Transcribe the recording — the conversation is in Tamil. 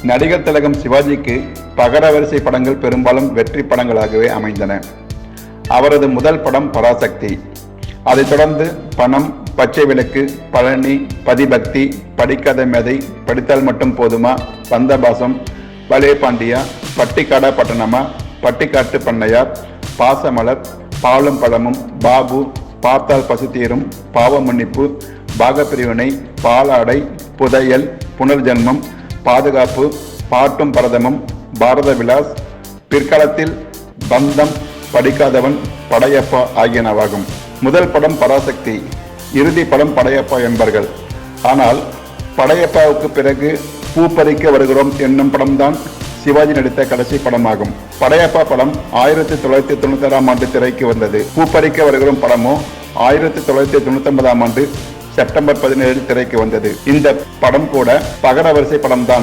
நடிகர் திலகம் சிவாஜிக்கு பகரவரிசை படங்கள் பெரும்பாலும் வெற்றி படங்களாகவே அமைந்தன. அவரது முதல் படம் பராசக்தி. அதைத் தொடர்ந்து பணம், பச்சை விளக்கு, பழனி, பதிபக்தி, படிக்காத மேதை, படித்தால் மட்டும் போதுமா, வந்தபாசம், பலே பாண்டியா, பட்டிக்காடா பட்டணமா, பட்டிக்காட்டு பண்ணையார், பாசமலர், பாலும் பழமும், பாபு, பார்த்தால் பசி தீரும், பாவ மன்னிப்பு, பாகப்பிரிவினை, பாலாடை, புதையல், புனர்ஜென்மம், பாதுகாப்பு, பாட்டும் பரதமும், பாரத விலாஸ், பிற்காலத்தில் பந்தம், படிக்காதவன், படையப்பா ஆகியனவாகும். முதல் படம் பராசக்தி, இறுதி படம் படையப்பா என்பர்கள். ஆனால் படையப்பாவுக்கு பிறகு பூ பறிக்க வருகிறோம் என்னும் படம்தான் சிவாஜி நடித்த கடைசி படமாகும். படையப்பா படம் 1996ஆம் ஆண்டு திரைக்கு வந்தது. பூ பறிக்க வருகிறோம் படமோ 1999ஆம் ஆண்டு செப்டம்பர் 17 திரைக்கு வந்தது. இந்த படம் கூட பகரவரிசை படம்தான்.